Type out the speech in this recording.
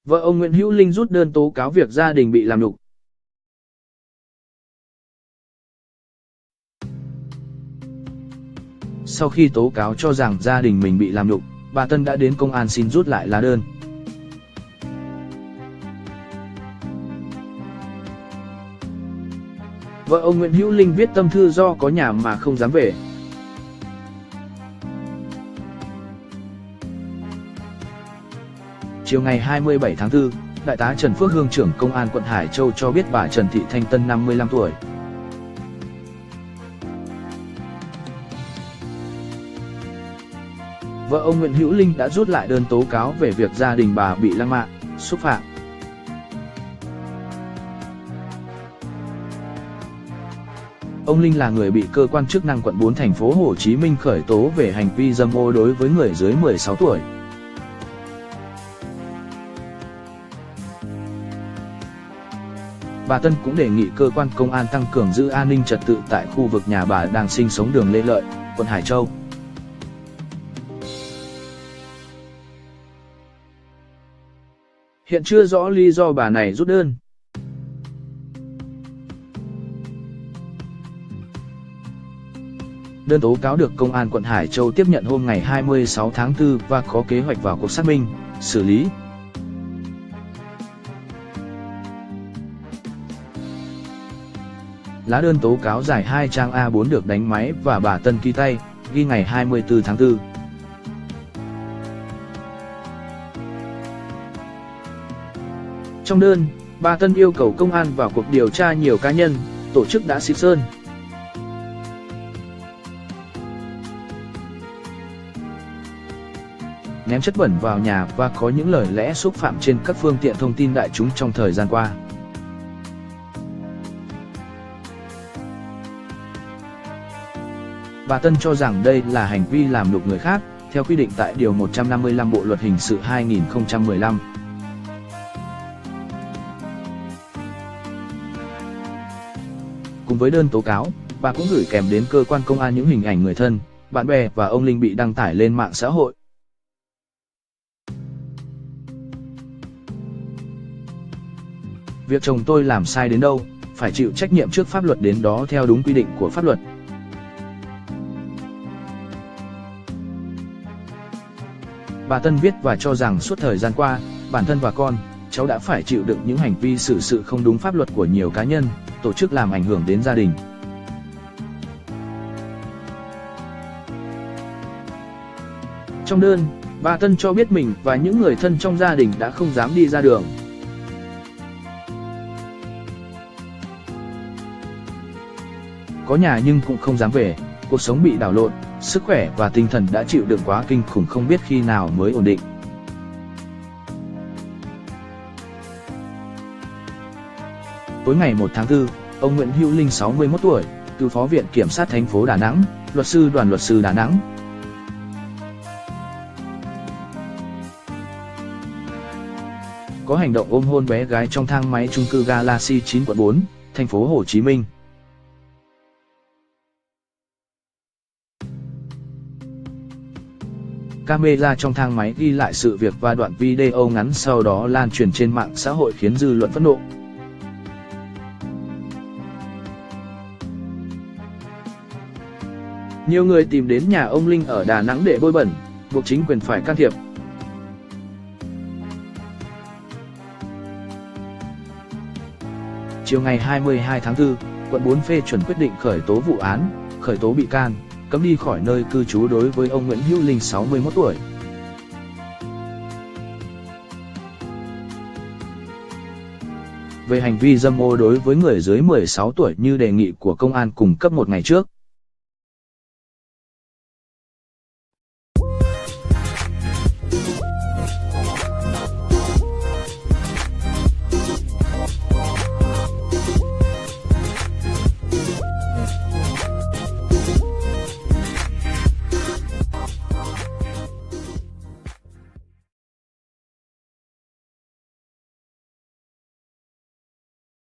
Vợ ông Nguyễn Hữu Linh rút đơn tố cáo việc gia đình bị làm nhục. Sau khi tố cáo cho rằng gia đình mình bị làm nhục, bà Tân đã đến công an xin rút lại lá đơn. Vợ ông Nguyễn Hữu Linh viết tâm thư do có nhà mà không dám về. Chiều ngày 27 tháng 4, Đại tá Trần Phước Hương, trưởng Công an quận Hải Châu cho biết bà Trần Thị Thanh Tân 55 tuổi. Vợ ông Nguyễn Hữu Linh đã rút lại đơn tố cáo về việc gia đình bà bị lăng mạ, xúc phạm. Ông Linh là người bị cơ quan chức năng quận 4 thành phố Hồ Chí Minh khởi tố về hành vi dâm ô đối với người dưới 16 tuổi. Bà Tân cũng đề nghị cơ quan công an tăng cường giữ an ninh trật tự tại khu vực nhà bà đang sinh sống, đường Lê Lợi, quận Hải Châu. Hiện chưa rõ lý do bà này rút đơn. Đơn tố cáo được Công an quận Hải Châu tiếp nhận hôm ngày 26 tháng 4 và có kế hoạch vào cuộc xác minh, xử lý. Lá đơn tố cáo dài 2 trang A4 được đánh máy và bà Tân ký tay, ghi ngày 24 tháng 4. Trong đơn, bà Tân yêu cầu công an vào cuộc điều tra nhiều cá nhân, tổ chức đã xịt sơn, ném chất bẩn vào nhà và có những lời lẽ xúc phạm trên các phương tiện thông tin đại chúng trong thời gian qua. Bà Tân cho rằng đây là hành vi làm nhục người khác, theo quy định tại Điều 155 Bộ Luật Hình sự 2015. Cùng với đơn tố cáo, bà cũng gửi kèm đến cơ quan công an những hình ảnh người thân, bạn bè và ông Linh bị đăng tải lên mạng xã hội. Việc chồng tôi làm sai đến đâu, phải chịu trách nhiệm trước pháp luật đến đó theo đúng quy định của pháp luật. Bà Tân viết và cho rằng suốt thời gian qua, bản thân và con, cháu đã phải chịu đựng những hành vi xử sự không đúng pháp luật của nhiều cá nhân, tổ chức làm ảnh hưởng đến gia đình. Trong đơn, bà Tân cho biết mình và những người thân trong gia đình đã không dám đi ra đường. Có nhà nhưng cũng không dám về, cuộc sống bị đảo lộn, sức khỏe và tinh thần đã chịu đựng quá kinh khủng, không biết khi nào mới ổn định. Tối ngày 1 tháng 4, ông Nguyễn Hữu Linh 61 tuổi, cựu Phó Viện Kiểm sát thành phố Đà Nẵng, luật sư Đoàn luật sư Đà Nẵng, có hành động ôm hôn bé gái trong thang máy chung cư Galaxy 9 quận 4, thành phố Hồ Chí Minh. Camera trong thang máy ghi lại sự việc và đoạn video ngắn sau đó lan truyền trên mạng xã hội khiến dư luận phẫn nộ. Nhiều người tìm đến nhà ông Linh ở Đà Nẵng để bôi bẩn, buộc chính quyền phải can thiệp. Chiều ngày 22 tháng 4, quận 4 phê chuẩn quyết định khởi tố vụ án, khởi tố bị can, cấm đi khỏi nơi cư trú đối với ông Nguyễn Hữu Linh 61 tuổi. Về hành vi dâm ô đối với người dưới 16 tuổi như đề nghị của công an cung cấp một ngày trước.